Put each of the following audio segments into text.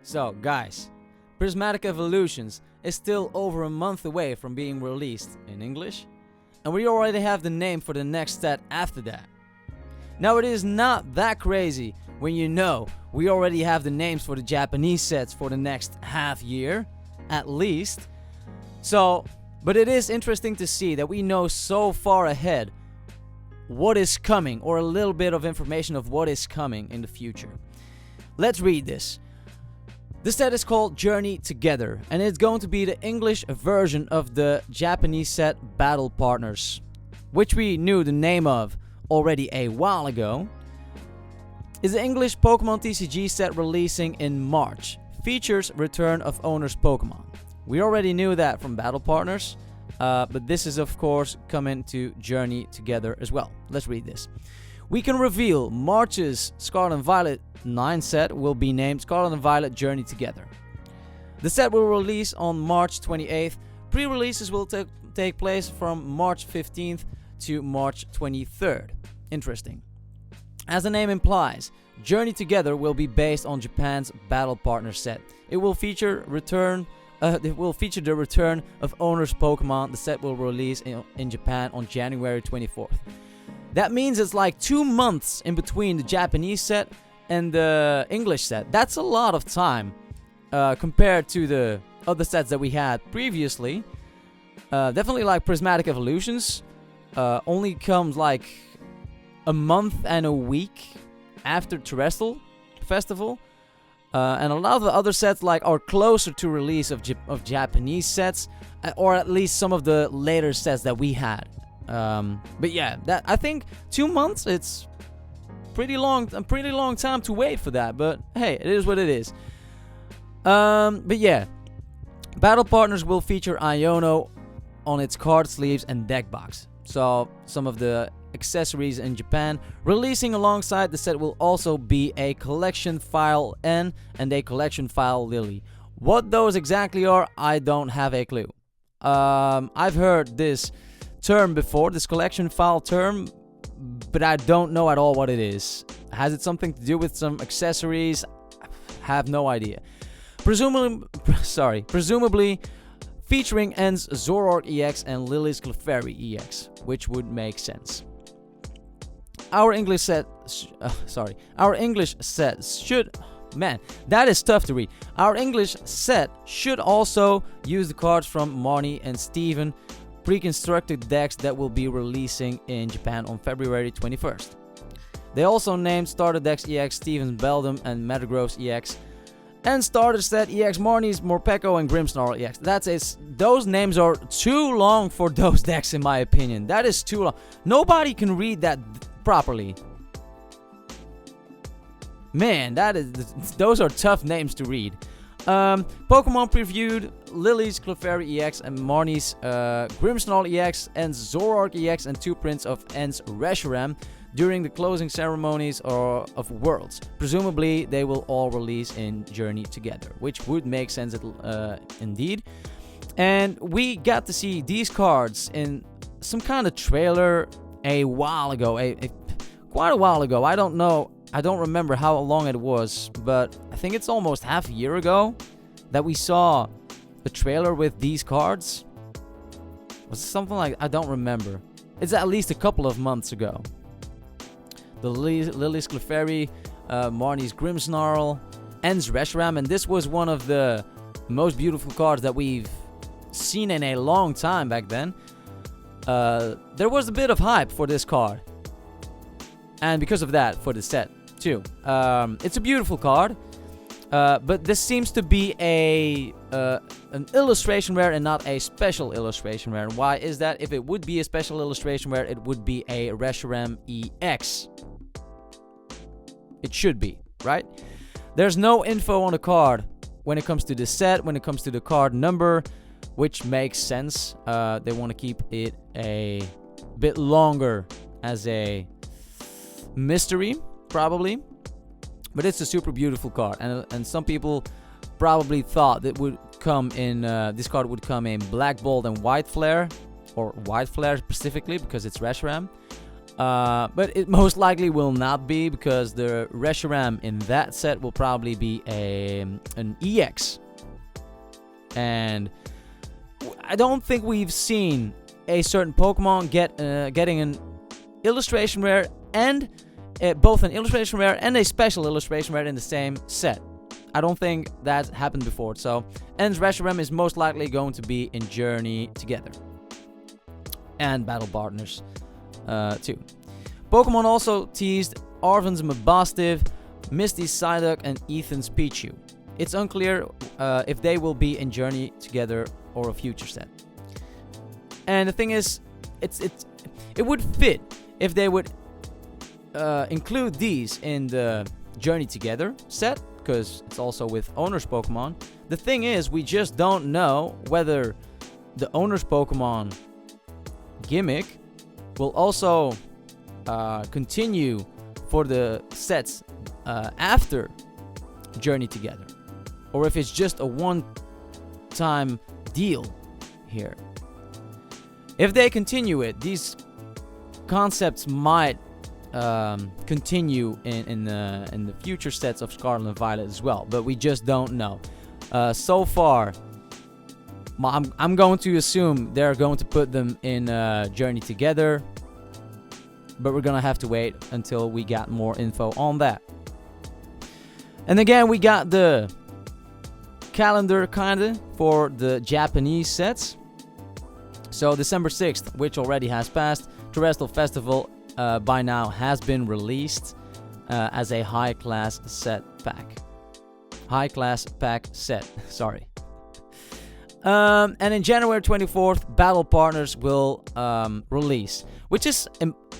So, guys, Prismatic Evolutions is still over a month away from being released in English, and we already have the name for the next set after that. Now, it is not that crazy when you know we already have the names for the Japanese sets for the next half year, at least. So, but it is interesting to see that we know so far ahead what is coming, or a little bit of information of what is coming in the future. Let's read this. The set is called Journey Together, and it's going to be the English version of the Japanese set Battle Partners, which we knew the name of already a while ago. Is the English Pokemon TCG set releasing in March. Features Return of Owner's Pokemon. We already knew that from Battle Partners, but this is of course coming to Journey Together as well. Let's read this. We can reveal March's Scarlet and Violet 9 set will be named Scarlet and Violet Journey Together. The set will release on March 28th. Pre-releases will take place from March 15th to March 23rd. Interesting. As the name implies, Journey Together will be based on Japan's Battle Partner set. It will feature the return of Owner's Pokemon. The set will release in Japan on January 24th. That means it's like 2 months in between the Japanese set and the English set. That's a lot of time compared to the other sets that we had previously. Definitely like Prismatic Evolutions only comes like a month and a week after Terrestrial Festival. And a lot of the other sets are closer to release of Japanese sets, or at least some of the later sets that we had. But yeah, that I think 2 months, it's a pretty long time to wait for that, but hey, it is what it is. But yeah, Battle Partners will feature Iono on its card sleeves and deck box. So some of the accessories in Japan. Releasing alongside the set will also be a collection file N and a collection file Lily. What those exactly are, I don't have a clue. I've heard this term before, this collection file term, but I don't know at all what it is. Has it something to do with some accessories? I have no idea. Presumably featuring N's Zoroark EX and Lily's Clefairy EX, which would make sense. Our English set should... Man, that is tough to read. Our English set should also use the cards from Marnie and Steven, pre-constructed decks that will be releasing in Japan on February 21st. They also named Starter Decks EX Steven's Beldum and Metagross EX, and Starter Set EX Marnie's Morpeko and Grimmsnarl EX. Those names are too long for those decks in my opinion. That is too long. Nobody can read that properly. Man, those are tough names to read. Pokemon previewed Lily's Clefairy EX and Marnie's Grimmsnarl EX and Zoroark EX and 2 prints of N's Reshiram during the closing ceremonies of Worlds. Presumably, they will all release in Journey Together, which would make sense indeed. And we got to see these cards in some kind of trailer a while ago, quite a while ago. I don't know. I don't remember how long it was, but I think it's almost half a year ago that we saw a trailer with these cards. Was it something like... I don't remember. It's at least a couple of months ago. The Lily's Clefairy, Marnie's Grimmsnarl, N's Reshiram, and this was one of the most beautiful cards that we've seen in a long time back then. There was a bit of hype for this card, and because of that, for the set too. It's a beautiful card, but this seems to be an illustration rare and not a special illustration rare. And why is that? If it would be a special illustration rare, it would be a Reshiram EX. It should be, right? There's no info on the card when it comes to the set, when it comes to the card number, which makes sense. They want to keep it a bit longer as a mystery, probably. But it's a super beautiful card, and some people probably thought that would come in. This card would come in Black Bolt and White Flare, or White Flare specifically because it's Reshiram. But it most likely will not be, because the Reshiram in that set will probably be an EX. And I don't think we've seen a certain Pokemon getting an illustration rare and both an illustration rare and a special illustration rare in the same set. I don't think that happened before. So, and Reshiram is most likely going to be in Journey Together and Battle Partners too. Pokemon also teased Arven's Mabostive, Misty's Psyduck, and Ethan's Pichu. It's unclear if they will be in Journey Together or a future set. And the thing is, it would fit if they would include these in the Journey Together set, because it's also with Owner's Pokemon. The thing is, we just don't know whether the Owner's Pokemon gimmick will also continue for the sets after Journey Together, or if it's just a one-time deal here. If they continue it, these concepts might continue in the future sets of Scarlet and Violet as well, but we just don't know. So far, I'm going to assume they're going to put them in Journey Together, but we're gonna have to wait until we got more info on that. And again, we got the calendar kinda for the Japanese sets. So December 6th, which already has passed, Terrestrial Festival by now has been released as a high-class set pack. High-class pack set, sorry. And in January 24th, Battle Partners will release, which is,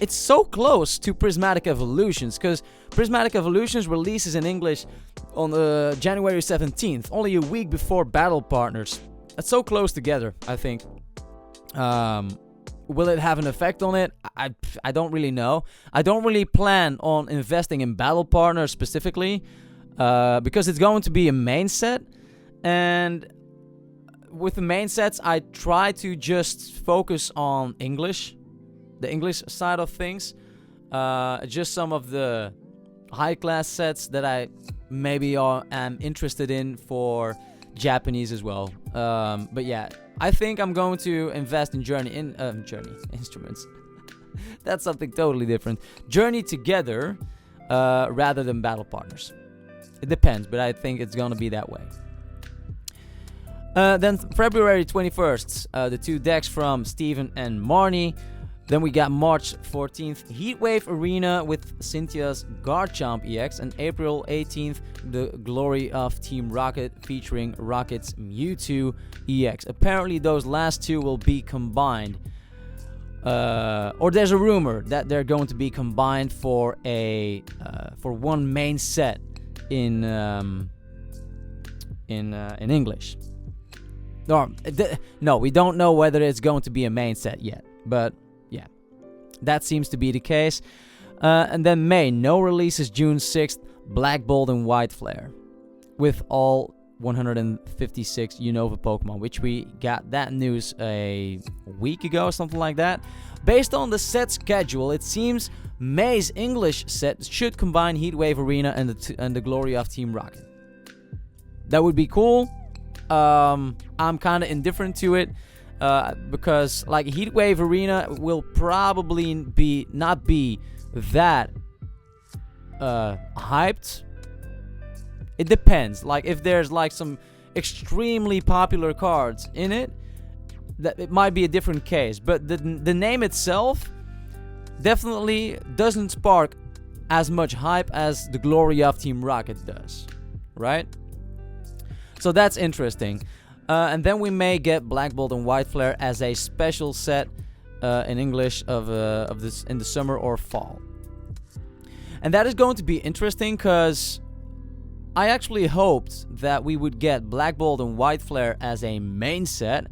it's so close to Prismatic Evolutions, because Prismatic Evolutions releases in English on January 17th, only a week before Battle Partners. It's so close together, I think. Will it have an effect on it? I don't really know. I don't really plan on investing in Battle Partners specifically, because it's going to be a main set, and with the main sets, I try to just focus on English, the English side of things. Just some of the high-class sets that I maybe am interested in for Japanese as well. But yeah, I think I'm going to invest in Journey Instruments. That's something totally different. Journey Together rather than Battle Partners. It depends, but I think it's going to be that way. Then February 21st, the two decks from Steven and Marnie. Then we got March 14th, Heatwave Arena with Cynthia's Garchomp EX. And April 18th, the Glory of Team Rocket featuring Rocket's Mewtwo EX. Apparently those last two will be combined. Or there's a rumor that they're going to be combined for one main set in English. No, we don't know whether it's going to be a main set yet, but yeah, that seems to be the case. And then May, no releases June 6th, Black Bolt and White Flare, with all 156 Unova Pokemon, which we got that news a week ago, something like that. Based on the set schedule, it seems May's English set should combine Heatwave Arena and the Glory of Team Rocket. That would be cool. I'm kind of indifferent to it because like Heatwave Arena will probably not be that hyped. It depends. Like if there's like some extremely popular cards in it, that it might be a different case. But the name itself definitely doesn't spark as much hype as the Glory of Team Rocket does, right? So that's interesting. And then we may get Black Bolt and White Flare as a special set in English of this in the summer or fall. And that is going to be interesting because I actually hoped that we would get Black Bolt and White Flare as a main set.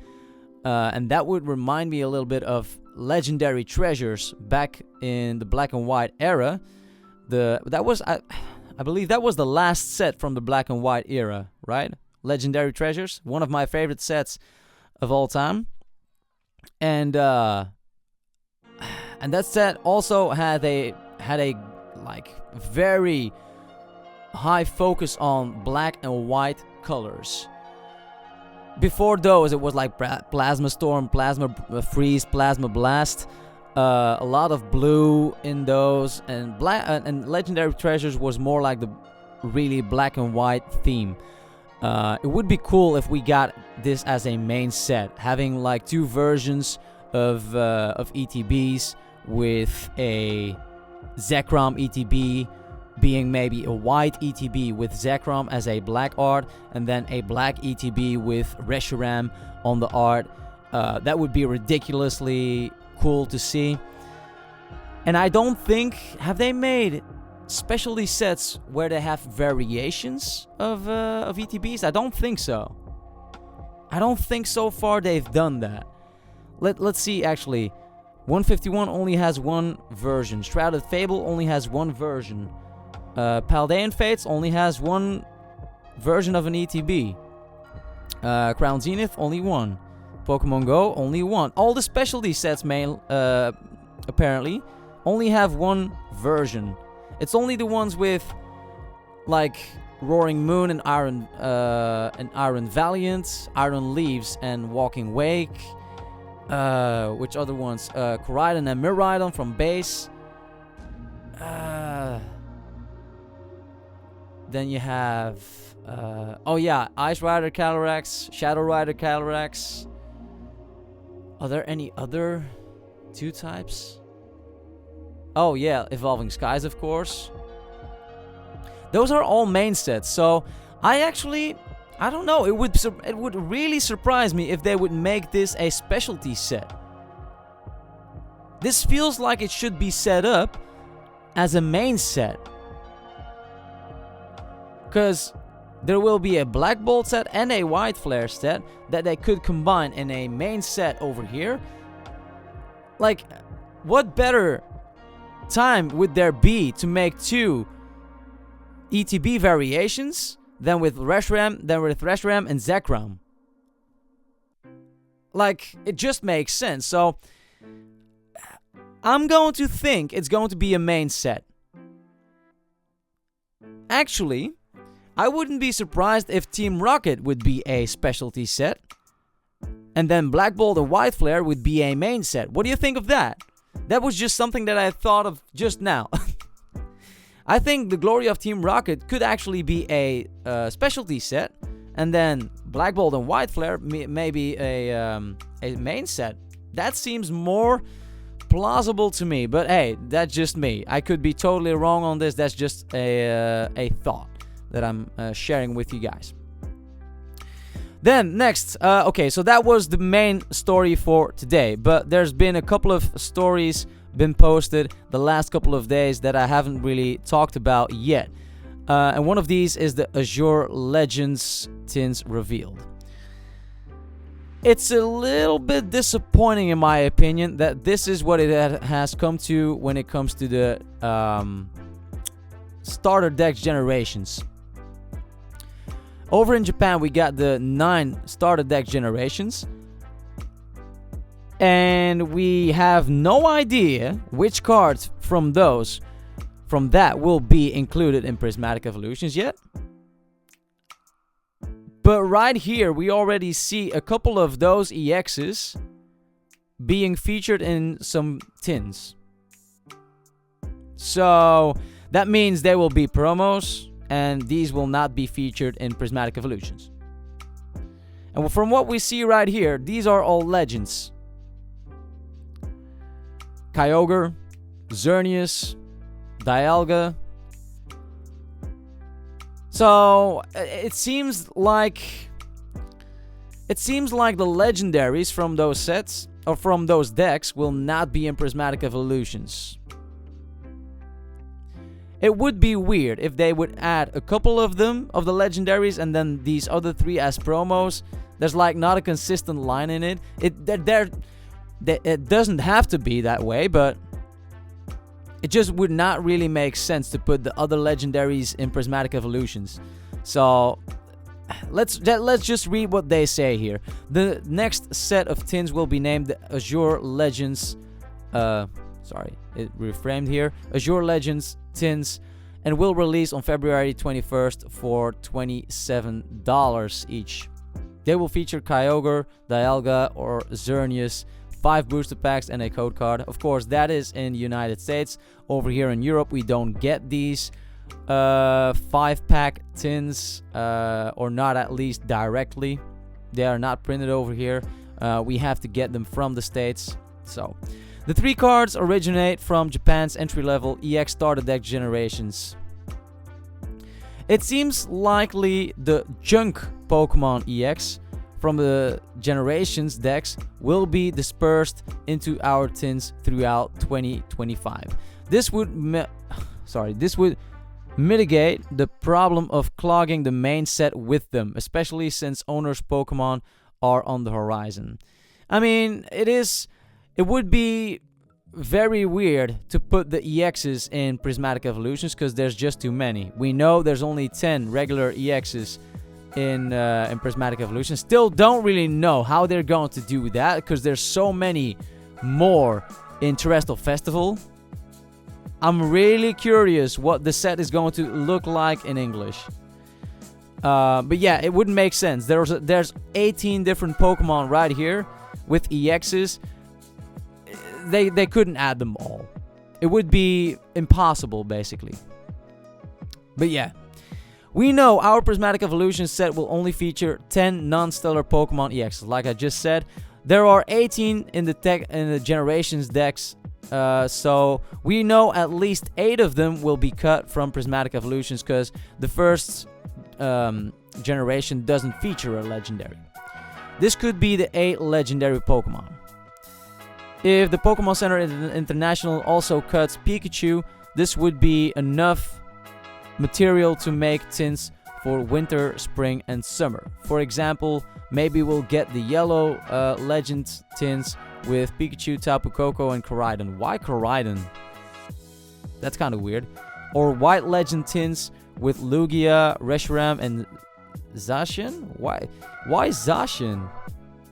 And that would remind me a little bit of Legendary Treasures back in the Black and White era. I believe that was the last set from the Black and White era, right? Legendary Treasures, one of my favorite sets of all time. And And that set also had a like very high focus on black and white colors. Before those, it was like Plasma Storm, Plasma Freeze, Plasma Blast. A lot of blue in those, and and Legendary Treasures was more like the really black and white theme. It would be cool if we got this as a main set, having like 2 versions of ETBs, with a Zekrom ETB being maybe a white ETB with Zekrom as a black art, and then a black ETB with Reshiram on the art. That would be ridiculously cool to see. And I don't think, have they made specialty sets where they have variations of ETBs? I don't think so. I don't think so far they've done that. Let's see, actually. 151 only has 1 version. Shrouded Fable only has 1 version. Paldean Fates only has 1 version of an ETB. Crown Zenith, only 1. Pokemon Go, only 1. All the specialty sets, apparently, only have 1 version. It's only the ones with, like, Roaring Moon and Iron Valiant, Iron Leaves, and Walking Wake. Which other ones? Koraidon and Miraidon from base. Then you have... oh yeah, Ice Rider Calyrex, Shadow Rider Calyrex. Are there any other 2 types? Oh yeah, Evolving Skies, of course. Those are all main sets, so I don't know. It would really surprise me if they would make this a specialty set. This feels like it should be set up as a main set, because there will be a Black Bolt set and a White Flare set that they could combine in a main set over here. Like, what better time would there be to make 2 ETB variations than with Reshiram and Zekrom? Like, it just makes sense. So I'm going to think it's going to be a main set. Actually, I wouldn't be surprised if Team Rocket would be a specialty set, and then Black Bolt and White Flare would be a main set. What do you think of that? That was just something that I thought of just now. I think the glory of Team Rocket could actually be a specialty set, and then Black Bolt and White Flare maybe a main set. That seems more plausible to me, but hey, that's just me. I could be totally wrong on this. That's just a thought that I'm sharing with you guys. Then next, okay, so that was the main story for today, but there's been a couple of stories been posted the last couple of days that I haven't really talked about yet. And one of these is the Azure Legends tins revealed. It's a little bit disappointing, in my opinion, that this is what it has come to when it comes to the starter deck generations. Over in Japan, we got the 9 starter deck generations. And we have no idea which cards from that will be included in Prismatic Evolutions yet. But right here, we already see a couple of those EXs being featured in some tins. So that means they will be promos, and these will not be featured in Prismatic Evolutions. And from what we see right here, these are all legends. Kyogre, Xerneas, Dialga. So it seems like the legendaries from those sets or from those decks will not be in Prismatic Evolutions. It would be weird if they would add a couple of them, of the legendaries, and then these other 3 as promos. There's like not a consistent line in it. It doesn't have to be that way, but it just would not really make sense to put the other legendaries in Prismatic Evolutions. So let's just read what they say here. The next set of tins will be named the Azure Legends Sorry, it reframed here. Azure Legends tins, and will release on February 21st for $27 each. They will feature Kyogre, Dialga, or Xerneas, 5 booster packs, and a code card. Of course, that is in the United States. Over here in Europe, we don't get these 5-pack tins, or not at least directly. They are not printed over here. We have to get them from the States. So, the 3 cards originate from Japan's entry-level EX starter deck generations. It seems likely the junk Pokemon EX from the generations decks will be dispersed into our tins throughout 2025. This would mitigate the problem of clogging the main set with them, especially since owners' Pokemon are on the horizon. I mean, it would be very weird to put the EXs in Prismatic Evolutions because there's just too many. We know there's only 10 regular EXs in Prismatic Evolutions. Still don't really know how they're going to do that because there's so many more in Terrestrial Festival. I'm really curious what the set is going to look like in English. But yeah, it wouldn't make sense. There's 18 different Pokemon right here with EXs. They couldn't add them all. It would be impossible, basically. But yeah, we know our Prismatic Evolution set will only feature 10 non-stellar Pokemon EXs. Like I just said, there are 18 in the Generations decks. So we know at least 8 of them will be cut from Prismatic Evolutions because the first generation doesn't feature a legendary. This could be the 8 legendary Pokemon. If the Pokemon Center International also cuts Pikachu, this would be enough material to make tins for winter, spring, and summer. For example, maybe we'll get the yellow legend tins with Pikachu, Tapu Koko, and Koraidon. Why Koraidon? That's kind of weird. Or white legend tins with Lugia, Reshiram, and Zacian? Why Zacian?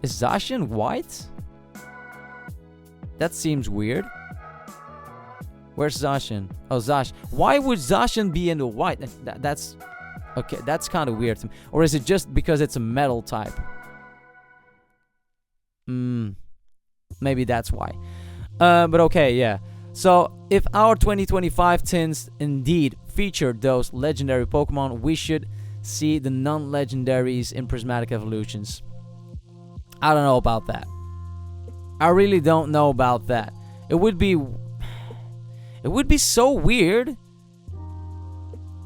Is Zacian white? That seems weird. Where's Zacian? Oh, Zacian. Why would Zacian be into white? That's... Okay, that's kind of weird to me. Or is it just because it's a metal type? Maybe that's why. But okay, yeah. So, if our 2025 tins indeed feature those legendary Pokemon, we should see the non-legendaries in Prismatic Evolutions. I don't know about that. I really don't know about that. It would be so weird.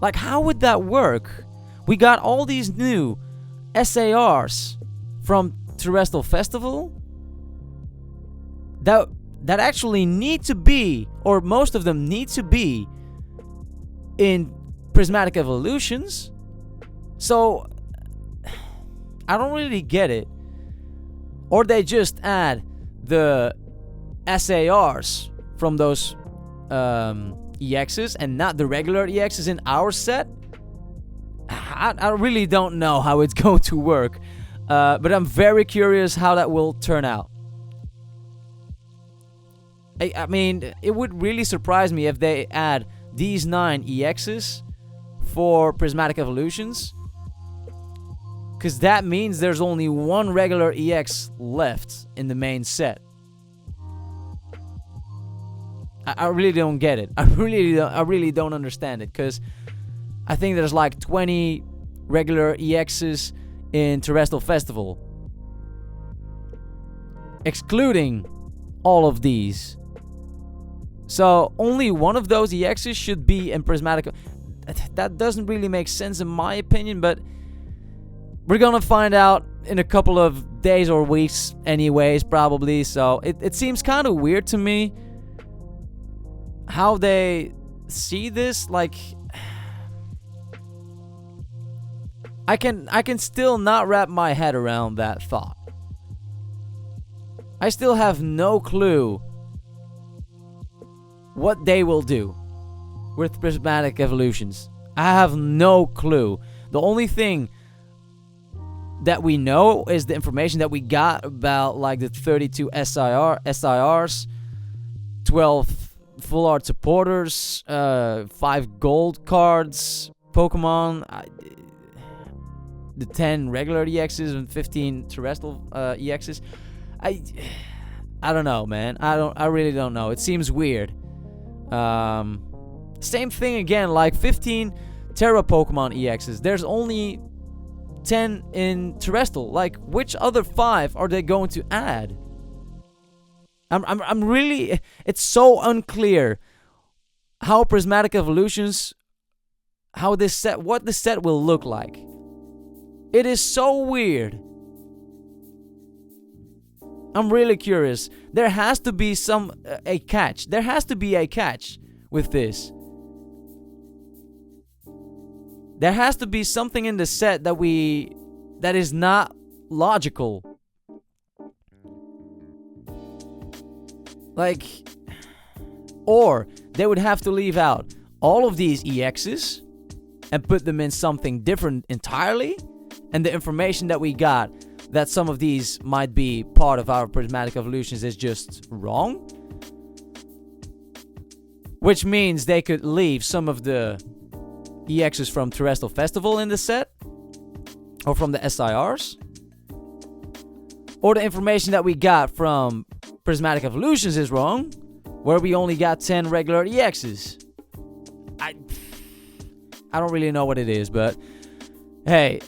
Like, how would that work? We got all these new SARs from Terrestrial Festival that actually need to be, or most of them need to be, in Prismatic Evolutions. So, I don't really get it. Or they just add the SARs from those EXs and not the regular EXs in our set. I really don't know how it's going to work, but I'm very curious how that will turn out. I mean, it would really surprise me if they add these 9 EXs for Prismatic Evolutions, because that means there's only 1 regular EX left in the main set. I really don't get it. I really don't understand it, because I think there's like 20 regular EXs in Terrestrial Festival, excluding all of these. So only one of those EXs should be in Prismatic. That doesn't really make sense in my opinion, but we're gonna find out in a couple of days or weeks anyways, probably. So it seems kind of weird to me how they see this. Like, I can still not wrap my head around that thought. I still have no clue what they will do with Prismatic Evolutions. I have no clue. The only thing that we know is the information that we got about like the 32 SIRs, 12 full art supporters, 5 gold cards, Pokemon, the 10 regular EXs and 15 terrestrial EXs. I don't know, man. I really don't know. It seems weird. Same thing again, like 15 Terra Pokemon EXs. There's only 10 in terrestrial. Like, which other 5 are they going to add? I'm really... It's so unclear how Prismatic Evolutions... what this set will look like. It is so weird. I'm really curious. There has to be a catch. There has to be a catch with this. There has to be something in the set that is not logical. Like, or they would have to leave out all of these EXs and put them in something different entirely. And the information that we got, that some of these might be part of our Prismatic Evolutions, is just wrong. Which means they could leave some of the EXs from Terrestrial Festival in the set, or from the SIRs. Or the information that we got from Prismatic Evolutions is wrong, where we only got 10 regular EXs. I don't really know what it is, but hey,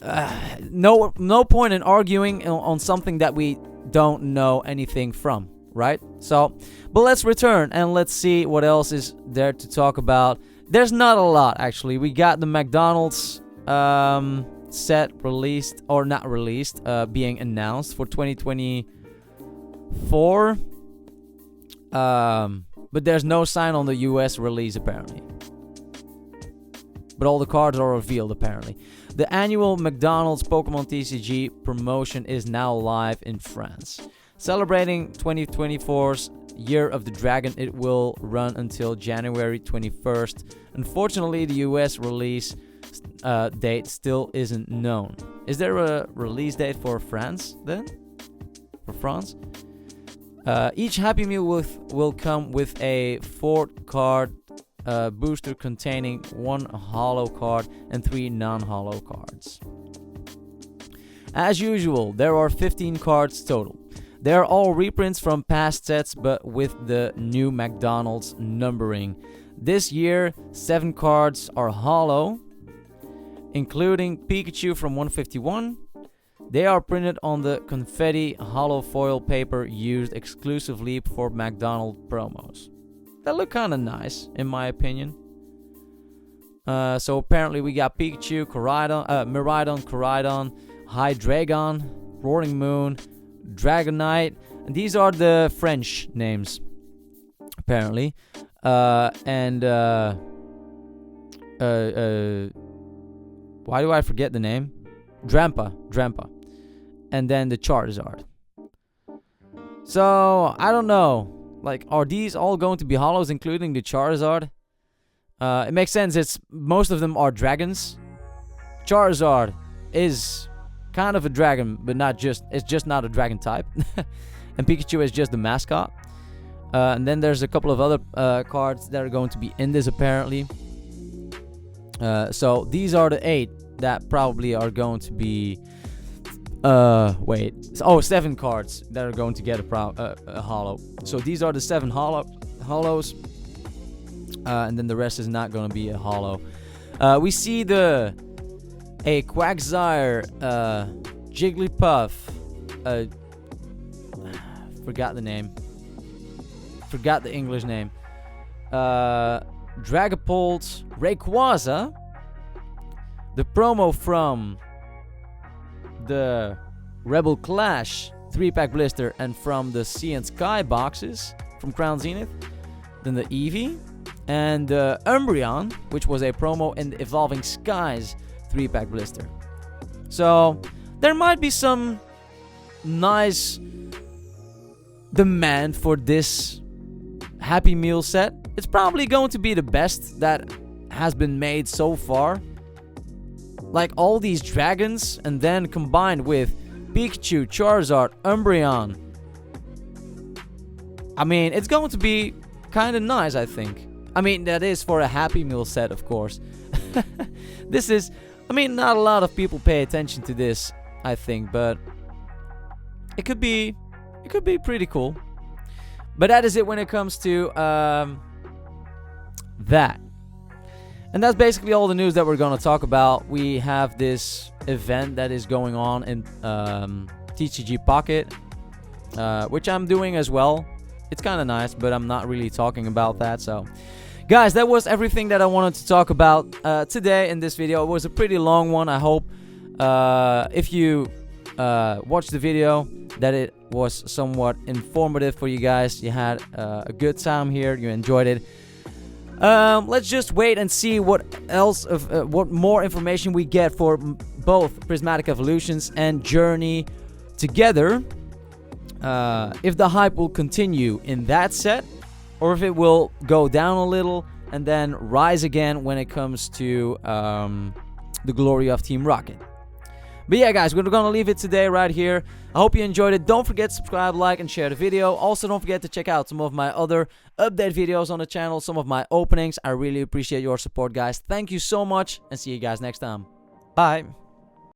no point in arguing on something that we don't know anything from, right? So, but let's return and let's see what else is there to talk about. There's not a lot, actually. We got the McDonald's set released, or not released, being announced for 2024. But there's no sign on the US release, apparently. But all the cards are revealed, apparently. The annual McDonald's Pokemon TCG promotion is now live in France. Celebrating 2024's Year of the Dragon, it will run until January 21st. Unfortunately, the US release date still isn't known. Is there a release date for France then? For France? Each Happy Meal will come with a 4-card booster containing 1 holo card and 3 non-holo cards. As usual, there are 15 cards total. They are all reprints from past sets, but with the new McDonald's numbering. This year, 7 cards are holo, including Pikachu from 151. They are printed on the confetti holo foil paper used exclusively for McDonald's promos. That look kind of nice, in my opinion. So apparently we got Pikachu, Miraidon, Koraidon, Hydreigon, Roaring Moon, Dragonite, and these are the French names, apparently. Why do I forget the name? Drampa. And then the Charizard. So, I don't know. Like, are these all going to be holos, including the Charizard? It makes sense. Most of them are dragons. Charizard is kind of a dragon, but it's just not a dragon type. And Pikachu is just the mascot. And then there's a couple of other cards that are going to be in this, apparently. So these are the 8 that probably are going to be... 7 cards that are going to get a holo. So these are the 7 holos. And then the rest is not going to be a holo. We see a Quagsire, Jigglypuff, forgot the name. Forgot the English name. Dragapult, Rayquaza. The promo from the Rebel Clash 3-pack blister and from the Sea and Sky boxes from Crown Zenith. Then the Eevee. And the Umbreon, which was a promo in the Evolving Skies 3-pack blister. So, there might be some nice demand for this Happy Meal set. It's probably going to be the best that has been made so far. Like all these dragons, and then combined with Pikachu, Charizard, Umbreon. I mean, it's going to be kind of nice, I think. I mean, that is for a Happy Meal set, of course. This is, I mean, not a lot of people pay attention to this, I think, but it could be pretty cool. But that is it when it comes to that. And that's basically all the news that we're going to talk about. We have this event that is going on in TCG Pocket, which I'm doing as well. It's kind of nice, but I'm not really talking about that. So, guys, that was everything that I wanted to talk about today in this video. It was a pretty long one. I hope if you watched the video that it was somewhat informative for you guys. You had a good time here. You enjoyed it. Let's just wait and see what more information we get for both Prismatic Evolutions and Journey together. If the hype will continue in that set, or if it will go down a little and then rise again when it comes to the glory of Team Rocket. But yeah, guys, we're gonna leave it today right here. I hope you enjoyed it. Don't forget to subscribe, like, and share the video. Also, don't forget to check out some of my other update videos on the channel, some of my openings. I really appreciate your support, guys. Thank you so much, and see you guys next time. Bye.